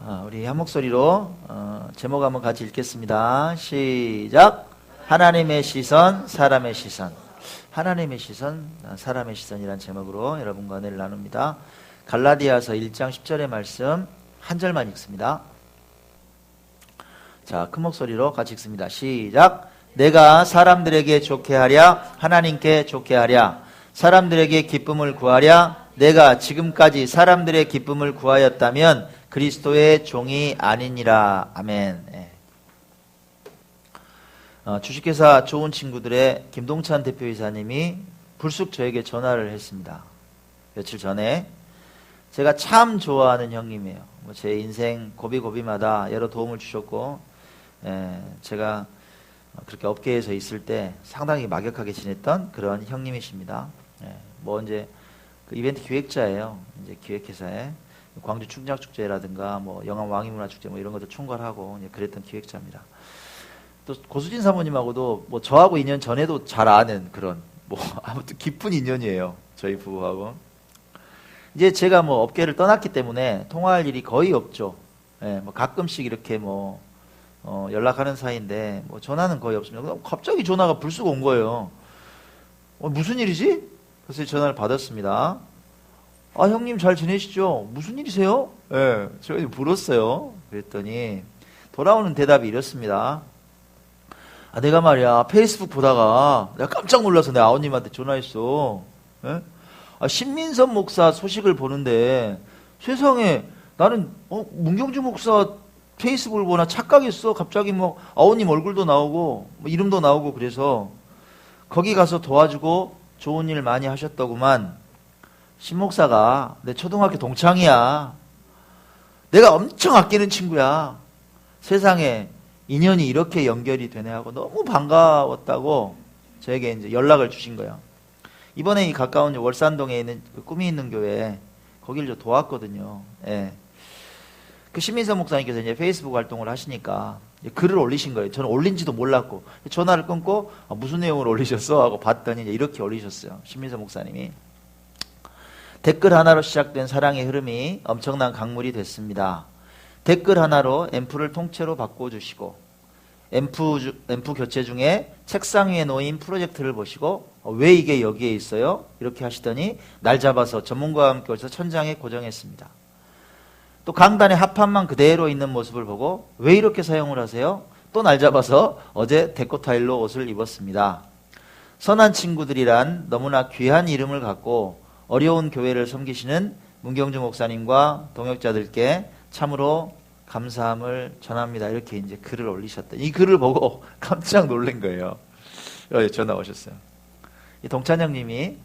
우리 한 목소리로 제목 한번 같이 읽겠습니다. 시작. 하나님의 시선, 사람의 시선. 하나님의 시선, 사람의 시선이란 제목으로 여러분과 은혜를 나눕니다. 갈라디아서 1장 10절의 말씀 한 절만 읽습니다. 자, 큰 목소리로 같이 읽습니다. 시작. 내가 사람들에게 좋게 하랴, 하나님께 좋게 하랴, 사람들에게 기쁨을 구하랴. 내가 지금까지 사람들의 기쁨을 구하였다면 그리스도의 종이 아니니라. 아멘. 네. 주식회사 좋은 친구들의 김동찬 대표이사님이 불쑥 저에게 전화를 했습니다. 며칠 전에. 제가 참 좋아하는 형님이에요. 제 인생 고비고비마다 여러 도움을 주셨고, 제가 그렇게 업계에서 있을 때 상당히 막역하게 지냈던 그런 형님이십니다. 이제 그 이벤트 기획자예요. 이제 기획회사에 광주 충작축제라든가 영암 왕이문화축제 이런 것도 총괄하고 그랬던 기획자입니다. 또 고수진 사모님하고도 저하고 2년 전에도 잘 아는 그런 아무튼 깊은 인연이에요. 저희 부부하고. 이제 제가 업계를 떠났기 때문에 통화할 일이 거의 없죠. 가끔씩 이렇게 연락하는 사이인데 전화는 거의 없습니다. 갑자기 전화가 불쑥 온 거예요. 무슨 일이지? 그래서 전화를 받았습니다. 형님 잘 지내시죠? 무슨 일이세요? 제가 물었어요. 그랬더니 돌아오는 대답이 이렇습니다. 내가 말이야 페이스북 보다가 내가 깜짝 놀라서 내 아버님한테 전화했어. 신민선 목사 소식을 보는데 세상에 나는 문경주 목사 페이스북을 보나 착각했어. 갑자기 아버님 얼굴도 나오고 이름도 나오고 그래서 거기 가서 도와주고 좋은 일 많이 하셨더구만. 신 목사가 내 초등학교 동창이야. 내가 엄청 아끼는 친구야. 세상에 인연이 이렇게 연결이 되네 하고 너무 반가웠다고 저에게 이제 연락을 주신 거예요. 이번에 이 가까운 월산동에 있는 꿈이 있는 교회 거길 저 도왔거든요. 그 신민선 목사님께서 이제 페이스북 활동을 하시니까 글을 올리신 거예요. 저는 올린지도 몰랐고 전화를 끊고 무슨 내용을 올리셨어? 하고 봤더니 이제 이렇게 올리셨어요. 신민선 목사님이 댓글 하나로 시작된 사랑의 흐름이 엄청난 강물이 됐습니다. 댓글 하나로 앰프를 통째로 바꿔주시고 앰프 교체 중에 책상 위에 놓인 프로젝트를 보시고 왜 이게 여기에 있어요? 이렇게 하시더니 날 잡아서 전문가와 함께 오셔서 천장에 고정했습니다. 또 강단에 합판만 그대로 있는 모습을 보고 왜 이렇게 사용을 하세요? 또 날 잡아서 어제 데코 타일로 옷을 입었습니다. 선한 친구들이란 너무나 귀한 이름을 갖고 어려운 교회를 섬기시는 문경주 목사님과 동역자들께 참으로 감사함을 전합니다. 이렇게 이제 글을 올리셨더니 이 글을 보고 깜짝 놀란 거예요. 전화 오셨어요. 이 동찬 형님이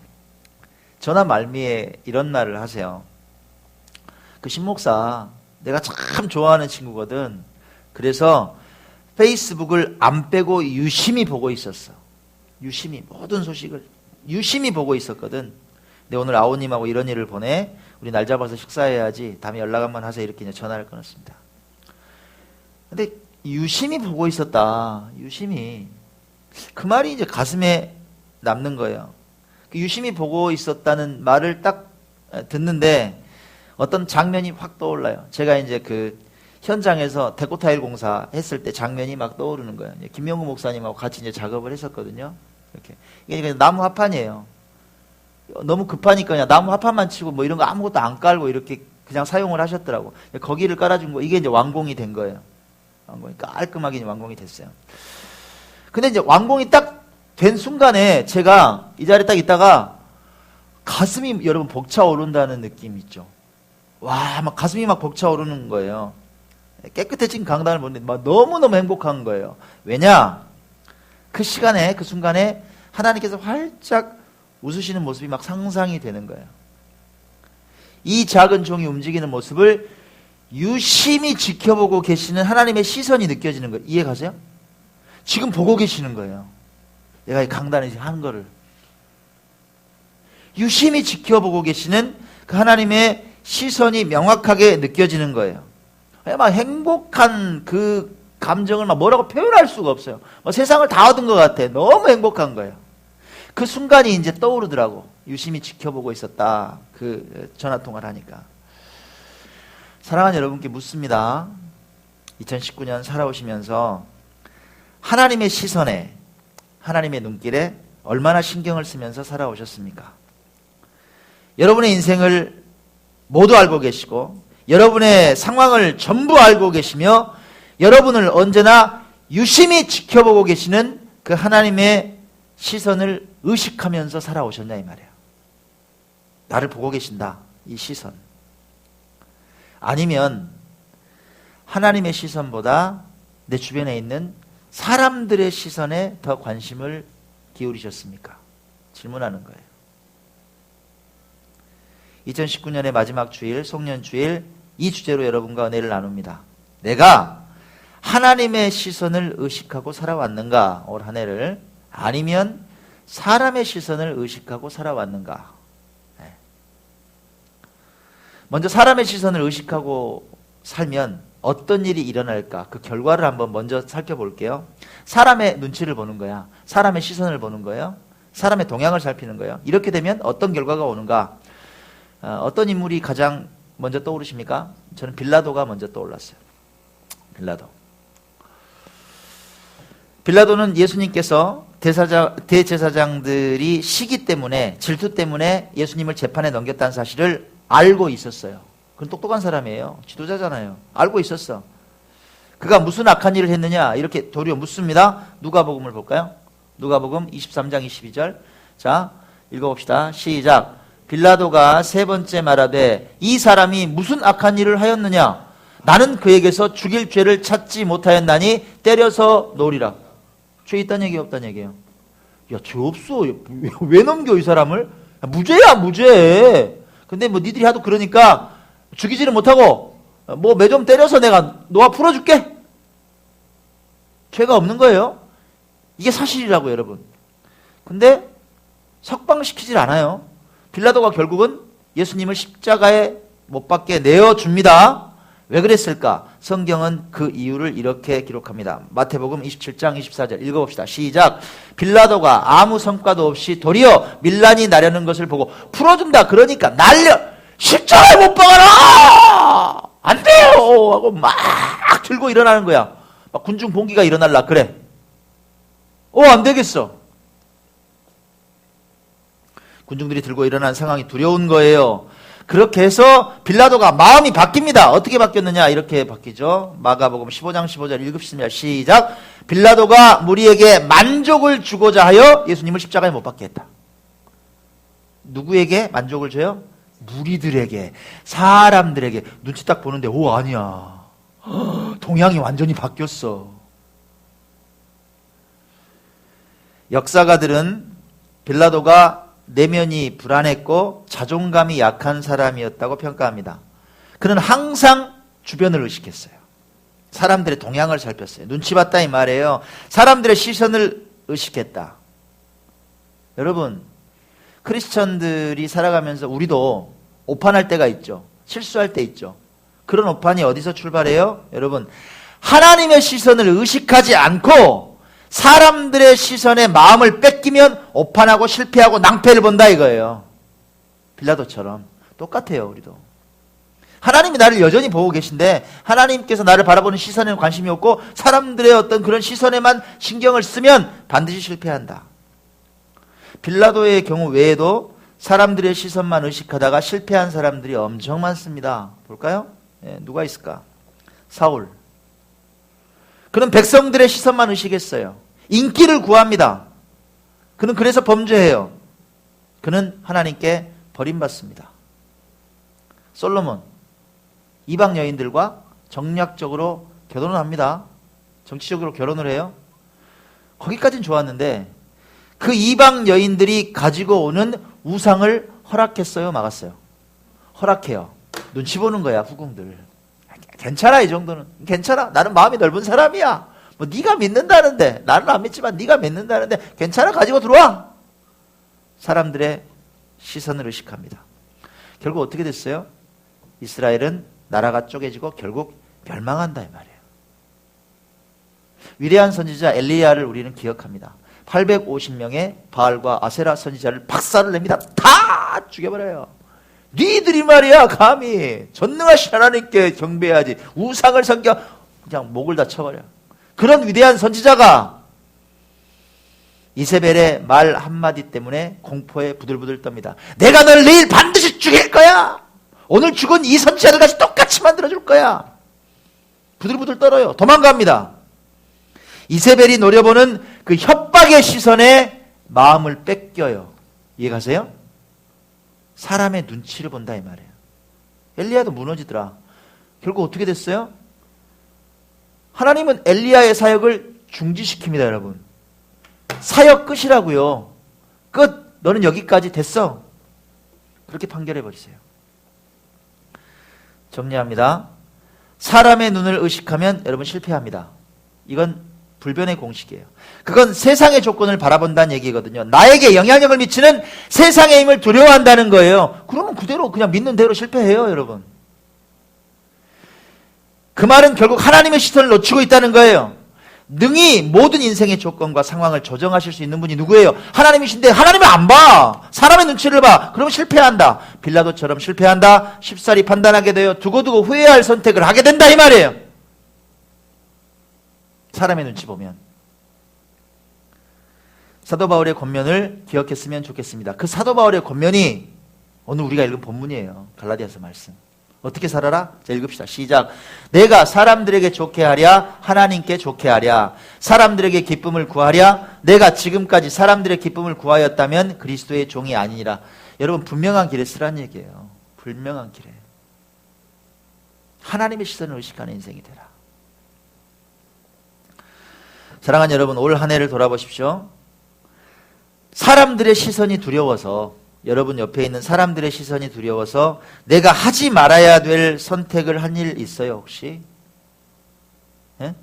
전화 말미에 이런 말을 하세요. 그 신목사 내가 참 좋아하는 친구거든. 그래서 페이스북을 안 빼고 유심히 보고 있었어. 유심히 모든 소식을 유심히 보고 있었거든. 근데 오늘 아우님하고 이런 일을 보내. 우리 날 잡아서 식사해야지. 다음에 연락 한번 하세요. 이렇게 이제 전화를 끊었습니다. 근데 유심히 보고 있었다. 유심히. 그 말이 이제 가슴에 남는 거예요. 그 유심히 보고 있었다는 말을 딱 듣는데 어떤 장면이 확 떠올라요. 제가 이제 그 현장에서 데코타일 공사 했을 때 장면이 막 떠오르는 거예요. 김명구 목사님하고 같이 이제 작업을 했었거든요. 이렇게. 이게 나무 합판이에요. 너무 급하니까 그냥 나무 합판만 치고 이런 거 아무것도 안 깔고 이렇게 그냥 사용을 하셨더라고. 거기를 깔아준 거, 이게 이제 완공이 된 거예요. 완공이 깔끔하게 완공이 됐어요. 근데 이제 완공이 딱 된 순간에 제가 이 자리에 딱 있다가 가슴이 여러분 벅차오른다는 느낌 있죠. 와, 막 가슴이 막 벅차오르는 거예요. 깨끗해진 강단을 보는데 막 너무너무 행복한 거예요. 왜냐? 그 시간에, 그 순간에 하나님께서 활짝 웃으시는 모습이 막 상상이 되는 거예요. 이 작은 종이 움직이는 모습을 유심히 지켜보고 계시는 하나님의 시선이 느껴지는 거예요. 이해 가세요? 지금 보고 계시는 거예요. 내가 이 강단에서 하는 거를. 유심히 지켜보고 계시는 그 하나님의 시선이 명확하게 느껴지는 거예요. 막 행복한 그 감정을 뭐라고 표현할 수가 없어요. 세상을 다 얻은 것 같아. 너무 행복한 거예요. 그 순간이 이제 떠오르더라고. 유심히 지켜보고 있었다. 그 전화통화를 하니까. 사랑하는 여러분께 묻습니다. 2019년 살아오시면서 하나님의 시선에, 하나님의 눈길에 얼마나 신경을 쓰면서 살아오셨습니까? 여러분의 인생을 모두 알고 계시고 여러분의 상황을 전부 알고 계시며 여러분을 언제나 유심히 지켜보고 계시는 그 하나님의 시선을 의식하면서 살아오셨냐 이 말이에요. 나를 보고 계신다, 이 시선. 아니면 하나님의 시선보다 내 주변에 있는 사람들의 시선에 더 관심을 기울이셨습니까? 질문하는 거예요. 2019년의 마지막 주일, 송년주일, 이 주제로 여러분과 은혜를 나눕니다. 내가 하나님의 시선을 의식하고 살아왔는가? 올 한 해를. 아니면 사람의 시선을 의식하고 살아왔는가? 네. 먼저 사람의 시선을 의식하고 살면 어떤 일이 일어날까? 그 결과를 한번 먼저 살펴볼게요. 사람의 눈치를 보는 거야. 사람의 시선을 보는 거예요. 사람의 동향을 살피는 거예요. 이렇게 되면 어떤 결과가 오는가? 어떤 인물이 가장 먼저 떠오르십니까? 저는 빌라도가 먼저 떠올랐어요. 빌라도는 예수님께서 대제사장들이 시기 때문에, 질투 때문에 예수님을 재판에 넘겼다는 사실을 알고 있었어요. 그건 똑똑한 사람이에요. 지도자잖아요. 알고 있었어. 그가 무슨 악한 일을 했느냐 이렇게 도리어 묻습니다. 누가복음을 볼까요? 누가복음 23장 22절. 자, 읽어봅시다. 시작. 빌라도가 세 번째 말하되 이 사람이 무슨 악한 일을 하였느냐? 나는 그에게서 죽일 죄를 찾지 못하였나니 때려서 놓으리라. 죄 있다는 얘기 없다는 얘기예요. 야, 죄 없어. 왜 넘겨 이 사람을? 무죄야, 무죄. 근데 뭐 니들이 하도 그러니까 죽이지를 못하고 뭐 매 좀 때려서 내가 놓아 풀어줄게. 죄가 없는 거예요. 이게 사실이라고 여러분. 근데 석방시키질 않아요. 빌라도가 결국은 예수님을 십자가에 못 박게 내어줍니다. 왜 그랬을까? 성경은 그 이유를 이렇게 기록합니다. 마태복음 27장 24절 읽어봅시다. 시작. 빌라도가 아무 성과도 없이 도리어 밀란이 나려는 것을 보고 풀어준다. 그러니까 날려 십자가에 못 박아라! 안 돼요! 하고 막 들고 일어나는 거야. 막 군중 봉기가 일어날라 그래. 안 되겠어. 군중들이 들고 일어난 상황이 두려운 거예요. 그렇게 해서 빌라도가 마음이 바뀝니다. 어떻게 바뀌었느냐? 이렇게 바뀌죠. 마가복음 15장 15절 읽읍시다. 시작. 빌라도가 무리에게 만족을 주고자 하여 예수님을 십자가에 못 박게 했다. 누구에게 만족을 줘요? 무리들에게, 사람들에게. 눈치 딱 보는데 아니야. 동향이 완전히 바뀌었어. 역사가들은 빌라도가 내면이 불안했고 자존감이 약한 사람이었다고 평가합니다. 그는 항상 주변을 의식했어요. 사람들의 동향을 살폈어요. 눈치 봤다 이 말이에요. 사람들의 시선을 의식했다. 여러분, 크리스천들이 살아가면서 우리도 오판할 때가 있죠. 실수할 때 있죠. 그런 오판이 어디서 출발해요? 여러분, 하나님의 시선을 의식하지 않고 사람들의 시선에 마음을 뺏기면 오판하고 실패하고 낭패를 본다 이거예요. 빌라도처럼 똑같아요. 우리도 하나님이 나를 여전히 보고 계신데 하나님께서 나를 바라보는 시선에는 관심이 없고 사람들의 어떤 그런 시선에만 신경을 쓰면 반드시 실패한다. 빌라도의 경우 외에도 사람들의 시선만 의식하다가 실패한 사람들이 엄청 많습니다. 볼까요? 누가 있을까? 사울. 그는 백성들의 시선만 의식했어요. 인기를 구합니다. 그는 그래서 범죄해요. 그는 하나님께 버림받습니다. 솔로몬. 이방 여인들과 정략적으로 결혼을 합니다. 정치적으로 결혼을 해요. 거기까지는 좋았는데 그 이방 여인들이 가지고 오는 우상을 허락했어요? 막았어요? 허락해요. 눈치 보는 거야, 후궁들. 괜찮아, 이 정도는. 괜찮아. 나는 마음이 넓은 사람이야. 뭐 네가 믿는다는데, 나는 안 믿지만 네가 믿는다는데 괜찮아, 가지고 들어와. 사람들의 시선을 의식합니다. 결국 어떻게 됐어요? 이스라엘은 나라가 쪼개지고 결국 멸망한다 이 말이에요. 위대한 선지자 엘리야를 우리는 기억합니다. 850명의 바알과 아세라 선지자를 박살을 냅니다. 다 죽여버려요. 니들이 말이야 감히 전능하신 하나님께 경배해야지 우상을 섬겨. 그냥 목을 다 쳐버려. 그런 위대한 선지자가 이세벨의 말 한마디 때문에 공포에 부들부들 떱니다. 내가 널 내일 반드시 죽일 거야. 오늘 죽은 이 선지자들 같이 똑같이 만들어줄 거야. 부들부들 떨어요. 도망갑니다. 이세벨이 노려보는 그 협박의 시선에 마음을 뺏겨요. 이해가세요? 사람의 눈치를 본다 이 말이에요. 엘리야도 무너지더라. 결국 어떻게 됐어요? 하나님은 엘리야의 사역을 중지시킵니다. 여러분, 사역 끝이라고요. 끝. 너는 여기까지 됐어. 그렇게 판결해버리세요. 정리합니다. 사람의 눈을 의식하면 여러분 실패합니다. 이건 불변의 공식이에요. 그건 세상의 조건을 바라본다는 얘기거든요. 나에게 영향력을 미치는 세상의 힘을 두려워한다는 거예요. 그러면 그대로 그냥 믿는 대로 실패해요. 여러분, 그 말은 결국 하나님의 시선을 놓치고 있다는 거예요. 능히 모든 인생의 조건과 상황을 조정하실 수 있는 분이 누구예요? 하나님이신데 하나님은 안 봐. 사람의 눈치를 봐. 그러면 실패한다. 빌라도처럼 실패한다. 쉽사리 판단하게 돼요. 두고두고 후회할 선택을 하게 된다 이 말이에요. 사람의 눈치 보면. 사도 바울의 권면을 기억했으면 좋겠습니다. 그 사도 바울의 권면이 오늘 우리가 읽은 본문이에요. 갈라디아서 말씀. 어떻게 살아라? 자, 읽읍시다. 시작. 내가 사람들에게 좋게 하랴 하나님께 좋게 하랴 사람들에게 기쁨을 구하랴 내가 지금까지 사람들의 기쁨을 구하였다면 그리스도의 종이 아니니라. 여러분, 분명한 길에 쓰라는 얘기예요. 분명한 길에. 하나님의 시선을 의식하는 인생이 되라. 사랑하는 여러분, 올 한 해를 돌아보십시오. 사람들의 시선이 두려워서, 여러분 옆에 있는 사람들의 시선이 두려워서 내가 하지 말아야 될 선택을 한 일 있어요 혹시? 예?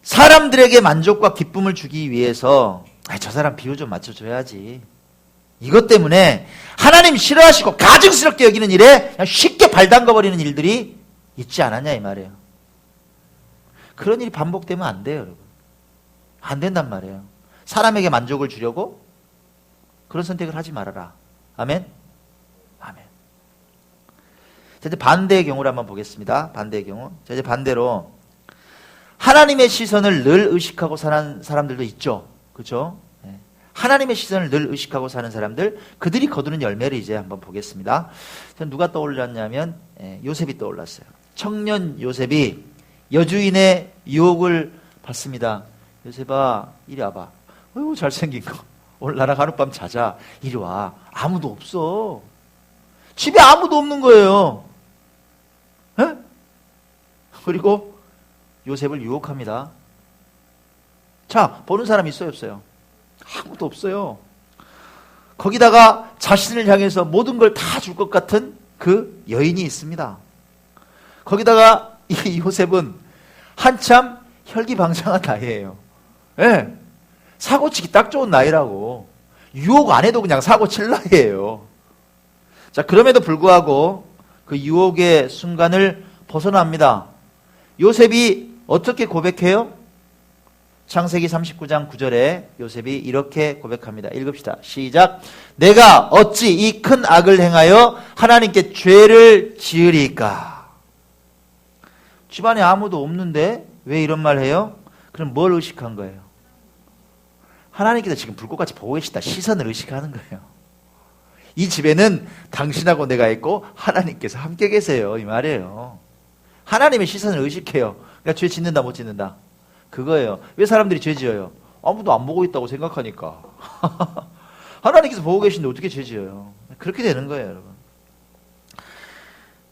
사람들에게 만족과 기쁨을 주기 위해서 저 사람 비유 좀 맞춰줘야지, 이것 때문에 하나님 싫어하시고 가증스럽게 여기는 일에 그냥 쉽게 발 담가버리는 일들이 있지 않았냐 이 말이에요. 그런 일이 반복되면 안 돼요 여러분. 안 된단 말이에요. 사람에게 만족을 주려고 그런 선택을 하지 말아라. 아멘? 아멘. 자, 이제 반대의 경우를 한번 보겠습니다. 반대의 경우. 자, 이제 반대로 하나님의 시선을 늘 의식하고 사는 사람들도 있죠. 그렇죠? 네. 하나님의 시선을 늘 의식하고 사는 사람들, 그들이 거두는 열매를 이제 한번 보겠습니다. 누가 떠올랐냐면 요셉이 떠올랐어요. 청년 요셉이 여주인의 유혹을 받습니다. 요셉아, 이리 와봐. 어이구, 잘생긴 거. 오늘 나랑 하룻밤 자자. 이리 와. 아무도 없어. 집에 아무도 없는 거예요. 에? 그리고 요셉을 유혹합니다. 자, 보는 사람 있어요 없어요? 아무도 없어요. 거기다가 자신을 향해서 모든 걸 다 줄 것 같은 그 여인이 있습니다. 거기다가 이 요셉은 한참 혈기방장한 나이예요. 예. 사고치기 딱 좋은 나이라고. 유혹 안 해도 그냥 사고칠 나이예요. 자, 그럼에도 불구하고 그 유혹의 순간을 벗어납니다. 요셉이 어떻게 고백해요? 창세기 39장 9절에 요셉이 이렇게 고백합니다. 읽읍시다. 시작. 내가 어찌 이 큰 악을 행하여 하나님께 죄를 지으리까? 집안에 아무도 없는데 왜 이런 말 해요? 그럼 뭘 의식한 거예요? 하나님께서 지금 불꽃같이 보고 계시다. 시선을 의식하는 거예요. 이 집에는 당신하고 내가 있고 하나님께서 함께 계세요. 이 말이에요. 하나님의 시선을 의식해요. 그러니까 죄 짓는다 못 짓는다? 그거예요. 왜 사람들이 죄 지어요? 아무도 안 보고 있다고 생각하니까. 하나님께서 보고 계신데 어떻게 죄 지어요? 그렇게 되는 거예요, 여러분.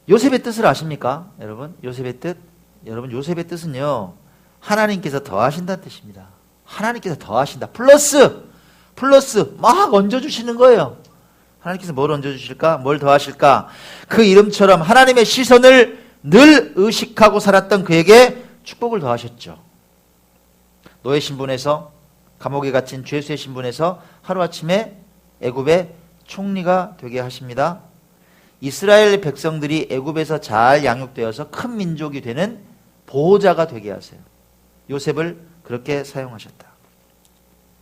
요셉의 뜻을 아십니까? 여러분, 요셉의 뜻? 여러분, 요셉의 뜻은요, 하나님께서 더하신다는 뜻입니다. 하나님께서 더하신다. 플러스 막 얹어주시는 거예요. 하나님께서 뭘 얹어주실까? 뭘 더하실까? 그 이름처럼 하나님의 시선을 늘 의식하고 살았던 그에게 축복을 더하셨죠. 노예 신분에서, 감옥에 갇힌 죄수의 신분에서 하루아침에 애굽의 총리가 되게 하십니다. 이스라엘 백성들이 애굽에서 잘 양육되어서 큰 민족이 되는 보호자가 되게 하세요. 요셉을 그렇게 사용하셨다.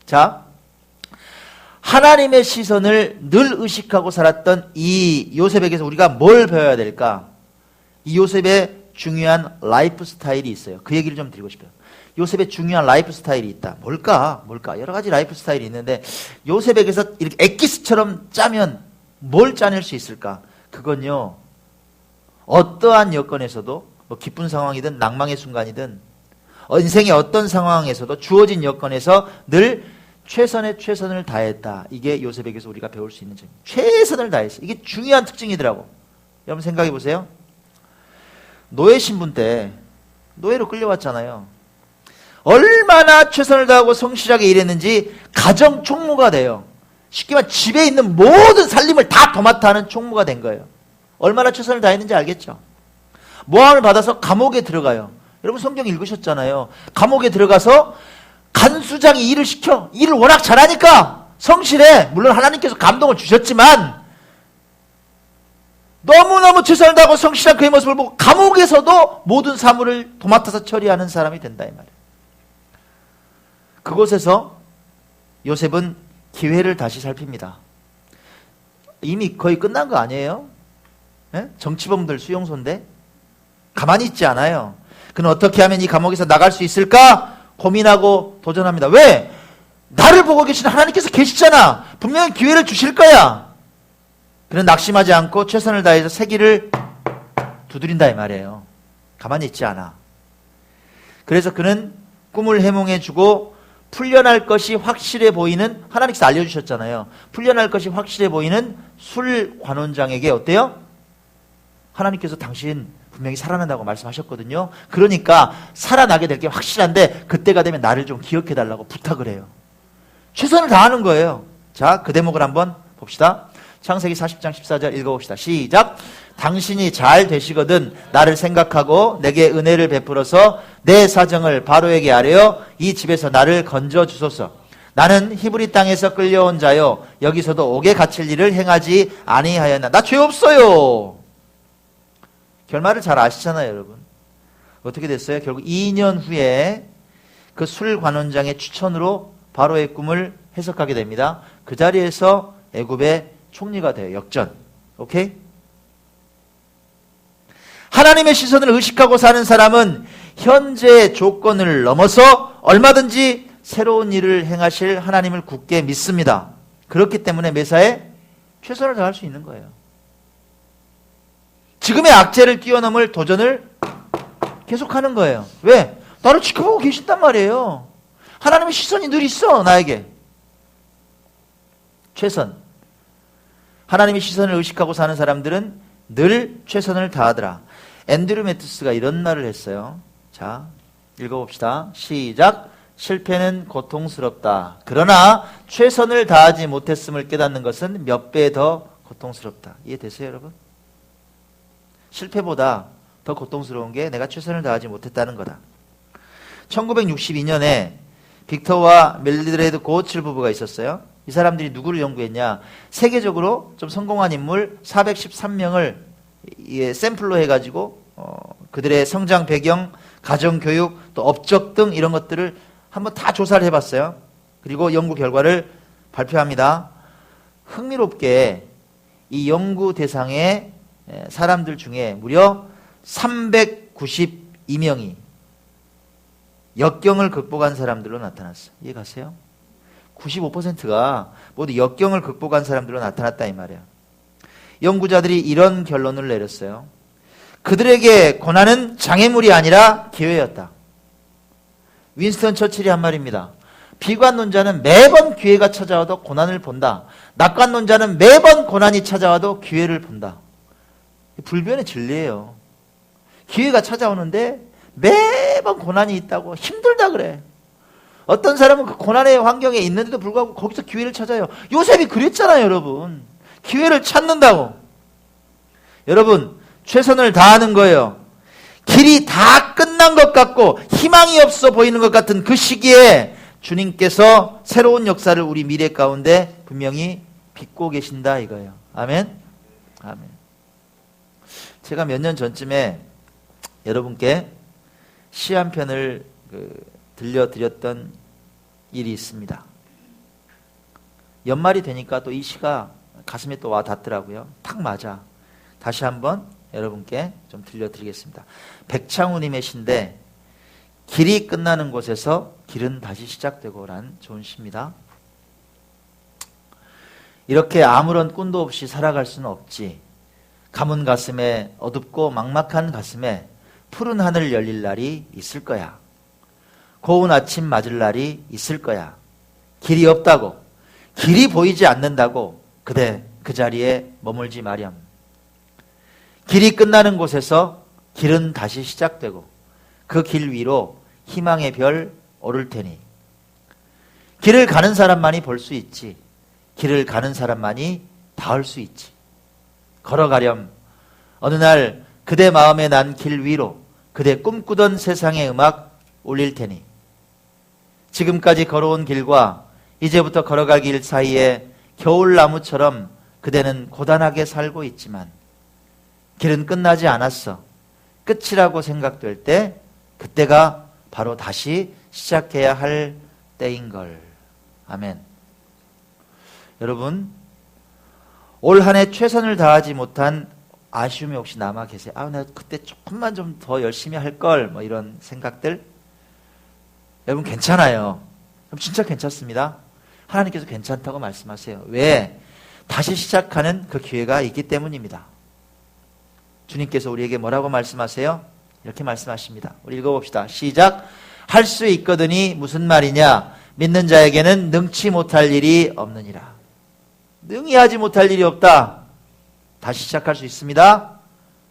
자, 하나님의 시선을 늘 의식하고 살았던 이 요셉에게서 우리가 뭘 배워야 될까? 이 요셉의 중요한 라이프 스타일이 있어요. 그 얘기를 좀 드리고 싶어요. 요셉의 중요한 라이프 스타일이 있다. 뭘까? 여러 가지 라이프 스타일이 있는데 요셉에게서 이렇게 엑기스처럼 짜면 뭘 짜낼 수 있을까? 그건요, 어떠한 여건에서도 뭐 기쁜 상황이든 낭망의 순간이든 인생의 어떤 상황에서도 주어진 여건에서 늘 최선을 다했다. 이게 요셉에게서 우리가 배울 수 있는 점입니다. 최선을 다했어. 이게 중요한 특징이더라고. 여러분 생각해 보세요. 노예 신분 때 노예로 끌려왔잖아요. 얼마나 최선을 다하고 성실하게 일했는지 가정 총무가 돼요. 쉽게 말해 집에 있는 모든 살림을 다 도맡아 하는 총무가 된 거예요. 얼마나 최선을 다했는지 알겠죠? 모함을 받아서 감옥에 들어가요. 여러분 성경 읽으셨잖아요. 감옥에 들어가서 간수장이 일을 시켜. 일을 워낙 잘하니까 성실해. 물론 하나님께서 감동을 주셨지만 너무너무 최선을 다하고 성실한 그의 모습을 보고 감옥에서도 모든 사물을 도맡아서 처리하는 사람이 된다 이 말이에요. 그곳에서 요셉은 기회를 다시 살핍니다. 이미 거의 끝난 거 아니에요? 네? 정치범들 수용소인데 가만히 있지 않아요. 그는 어떻게 하면 이 감옥에서 나갈 수 있을까 고민하고 도전합니다. 왜? 나를 보고 계신 하나님께서 계시잖아. 분명히 기회를 주실 거야. 그는 낙심하지 않고 최선을 다해서 세기를 두드린다 이 말이에요. 가만히 있지 않아. 그래서 그는 꿈을 해몽해주고 풀려날 것이 확실해 보이는, 하나님께서 알려주셨잖아요. 풀려날 것이 확실해 보이는 술 관원장에게 어때요? 하나님께서 당신 분명히 살아난다고 말씀하셨거든요. 그러니까 살아나게 될 게 확실한데 그때가 되면 나를 좀 기억해달라고 부탁을 해요. 최선을 다하는 거예요. 자, 그 대목을 한번 봅시다. 창세기 40장 14절 읽어봅시다. 시작. 당신이 잘 되시거든 나를 생각하고 내게 은혜를 베풀어서 내 사정을 바로에게 아뢰어 이 집에서 나를 건져 주소서. 나는 히브리 땅에서 끌려온 자요 여기서도 옥에 갇힐 일을 행하지 아니하였나. 나 죄 없어요. 결말을 잘 아시잖아요, 여러분. 어떻게 됐어요? 결국 2년 후에 그 술 관원장의 추천으로 바로의 꿈을 해석하게 됩니다. 그 자리에서 애굽의 총리가 돼요. 역전. 오케이? 하나님의 시선을 의식하고 사는 사람은 현재의 조건을 넘어서 얼마든지 새로운 일을 행하실 하나님을 굳게 믿습니다. 그렇기 때문에 매사에 최선을 다할 수 있는 거예요. 지금의 악재를 뛰어넘을 도전을 계속하는 거예요. 왜? 나를 지켜보고 계신단 말이에요. 하나님의 시선이 늘 있어, 나에게. 최선. 하나님의 시선을 의식하고 사는 사람들은 늘 최선을 다하더라. 앤드류 매튜스가 이런 말을 했어요. 자, 읽어봅시다. 시작. 실패는 고통스럽다. 그러나 최선을 다하지 못했음을 깨닫는 것은 몇 배 더 고통스럽다. 이해되세요, 여러분? 실패보다 더 고통스러운 게 내가 최선을 다하지 못했다는 거다. 1962년에 빅터와 멜리드레드 고어칠 부부가 있었어요. 이 사람들이 누구를 연구했냐? 세계적으로 좀 성공한 인물 413명을 샘플로 해가지고 그들의 성장 배경, 가정교육, 또 업적 등 이런 것들을 한번 다 조사를 해봤어요. 그리고 연구 결과를 발표합니다. 흥미롭게 이 연구 대상의 사람들 중에 무려 392명이 역경을 극복한 사람들로 나타났어요. 이해 가세요? 95%가 모두 역경을 극복한 사람들로 나타났다 이 말이에요. 연구자들이 이런 결론을 내렸어요. 그들에게 고난은 장애물이 아니라 기회였다. 윈스턴 처칠이 한 말입니다. 비관론자는 매번 기회가 찾아와도 고난을 본다. 낙관론자는 매번 고난이 찾아와도 기회를 본다. 불변의 진리예요. 기회가 찾아오는데 매번 고난이 있다고 힘들다 그래. 어떤 사람은 그 고난의 환경에 있는데도 불구하고 거기서 기회를 찾아요. 요셉이 그랬잖아요, 여러분. 기회를 찾는다고. 여러분, 최선을 다하는 거예요. 길이 다 끝난 것 같고 희망이 없어 보이는 것 같은 그 시기에 주님께서 새로운 역사를 우리 미래 가운데 분명히 빚고 계신다 이거예요. 아멘? 아멘. 제가 몇 년 전쯤에 여러분께 시 한 편을 들려드렸던 일이 있습니다. 연말이 되니까 또 이 시가 가슴에 또 와 닿더라고요. 탁 맞아. 다시 한번 여러분께 좀 들려드리겠습니다. 백창우님의 시인데 길이 끝나는 곳에서 길은 다시 시작되고 라는 좋은 시입니다. 이렇게 아무런 꿈도 없이 살아갈 수는 없지. 가문 가슴에, 어둡고 막막한 가슴에 푸른 하늘 열릴 날이 있을 거야. 고운 아침 맞을 날이 있을 거야. 길이 없다고, 길이 보이지 않는다고 그대 그 자리에 머물지 마렴. 길이 끝나는 곳에서 길은 다시 시작되고 그 길 위로 희망의 별 오를 테니 길을 가는 사람만이 볼 수 있지. 길을 가는 사람만이 닿을 수 있지. 걸어가렴. 어느 날 그대 마음에 난 길 위로 그대 꿈꾸던 세상의 음악 울릴 테니 지금까지 걸어온 길과 이제부터 걸어갈 길 사이에 겨울나무처럼 그대는 고단하게 살고 있지만 길은 끝나지 않았어. 끝이라고 생각될 때 그때가 바로 다시 시작해야 할 때인걸. 아멘. 여러분, 올 한 해 최선을 다하지 못한 아쉬움이 혹시 남아 계세요? 내가 그때 조금만 좀 더 열심히 할 걸, 뭐 이런 생각들? 여러분, 괜찮아요. 진짜 괜찮습니다. 하나님께서 괜찮다고 말씀하세요. 왜? 다시 시작하는 그 기회가 있기 때문입니다. 주님께서 우리에게 뭐라고 말씀하세요? 이렇게 말씀하십니다. 우리 읽어봅시다. 시작. 할 수 있거든이 무슨 말이냐? 믿는 자에게는 능치 못할 일이 없느니라. 능히 하지 못할 일이 없다. 다시 시작할 수 있습니다.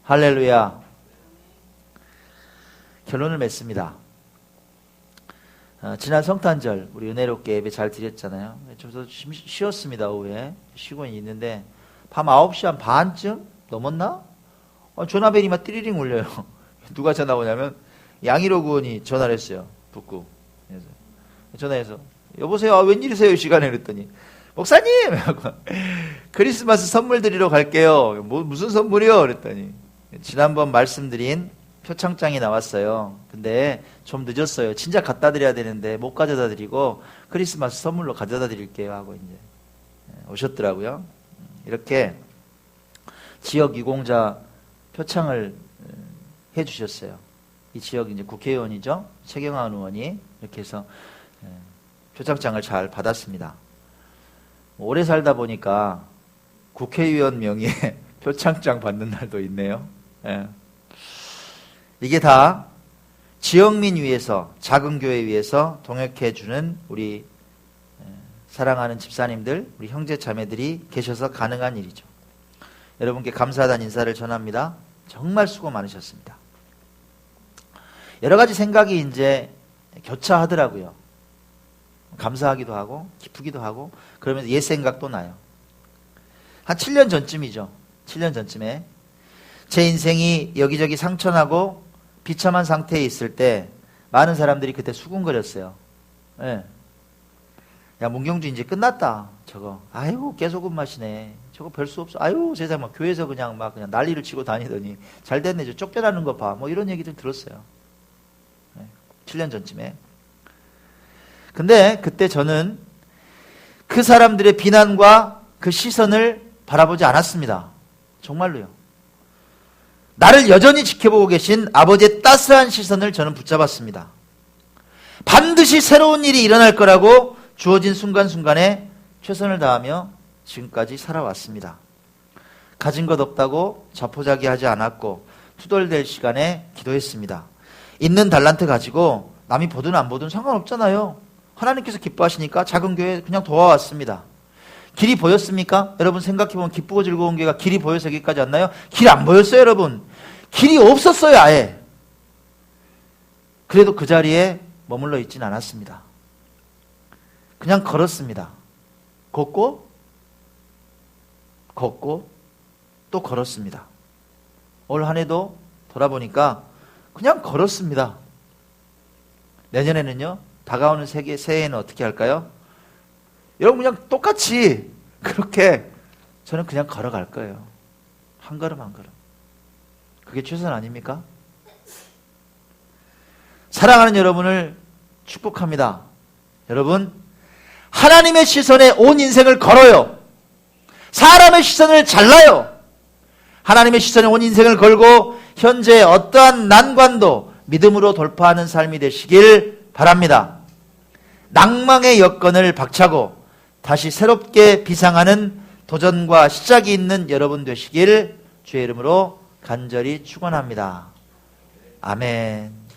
할렐루야. 결론을 맺습니다. 지난 성탄절 우리 은혜롭게 예배 잘 드렸잖아요. 저도 쉬었습니다. 오후에 쉬고 있는데 밤 9시 한 반쯤 넘었나? 전화벨이 막 띠리링 울려요. 누가 전화 오냐면 양희로 구원이 전화를 했어요. 북구. 그래서 전화해서 여보세요. 웬일이세요? 이 시간에 그랬더니 목사님! 크리스마스 선물 드리러 갈게요. 무슨 선물이요? 그랬더니 지난번 말씀드린 표창장이 나왔어요. 근데 좀 늦었어요. 진짜 갖다 드려야 되는데 못 가져다 드리고 크리스마스 선물로 가져다 드릴게요 하고 이제 오셨더라고요. 이렇게 지역 유공자 표창을 해 주셨어요. 이 지역 이제 국회의원이죠. 최경환 의원이 이렇게 해서 표창장을 잘 받았습니다. 오래 살다 보니까 국회의원 명의의 표창장 받는 날도 있네요. 예. 이게 다 지역민 위해서, 작은 교회 위해서 동역해주는 우리 사랑하는 집사님들, 우리 형제 자매들이 계셔서 가능한 일이죠. 여러분께 감사하다는 인사를 전합니다. 정말 수고 많으셨습니다. 여러 가지 생각이 이제 교차하더라고요. 감사하기도 하고 기쁘기도 하고 그러면서 옛 생각도 나요. 한 7년 전쯤이죠. 7년 전쯤에 제 인생이 여기저기 상처나고 비참한 상태에 있을 때 많은 사람들이 그때 수군거렸어요. 네. 야, 문경주 이제 끝났다. 저거. 아이고, 깨소금 맛이네. 저거 별 수 없어. 아유, 세상 막 교회에서 그냥 난리를 치고 다니더니 잘 됐네. 저 쫓겨나는 거 봐. 뭐 이런 얘기들 들었어요. 네. 7년 전쯤에. 근데 그때 저는 그 사람들의 비난과 그 시선을 바라보지 않았습니다. 정말로요. 나를 여전히 지켜보고 계신 아버지의 따스한 시선을 저는 붙잡았습니다. 반드시 새로운 일이 일어날 거라고 주어진 순간순간에 최선을 다하며 지금까지 살아왔습니다. 가진 것 없다고 자포자기하지 않았고 투덜댈 시간에 기도했습니다. 있는 달란트 가지고 남이 보든 안 보든 상관없잖아요. 하나님께서 기뻐하시니까 작은 교회 그냥 도와왔습니다. 길이 보였습니까? 여러분 생각해보면 기쁘고 즐거운 교회가 길이 보여서 여기까지 왔나요? 길 안 보였어요, 여러분. 길이 없었어요, 아예. 그래도 그 자리에 머물러 있진 않았습니다. 그냥 걸었습니다. 걷고 또 걸었습니다. 올 한 해도 돌아보니까 그냥 걸었습니다. 내년에는요, 다가오는 새해에는 어떻게 할까요? 여러분 그냥 똑같이 그렇게 저는 그냥 걸어갈 거예요. 한 걸음 한 걸음. 그게 최선 아닙니까? 사랑하는 여러분을 축복합니다. 여러분 하나님의 시선에 온 인생을 걸어요. 사람의 시선을 잘라요. 하나님의 시선에 온 인생을 걸고 현재 어떠한 난관도 믿음으로 돌파하는 삶이 되시길 바랍니다. 낭망의 여건을 박차고 다시 새롭게 비상하는 도전과 시작이 있는 여러분 되시길 주의 이름으로 간절히 축원합니다. 아멘.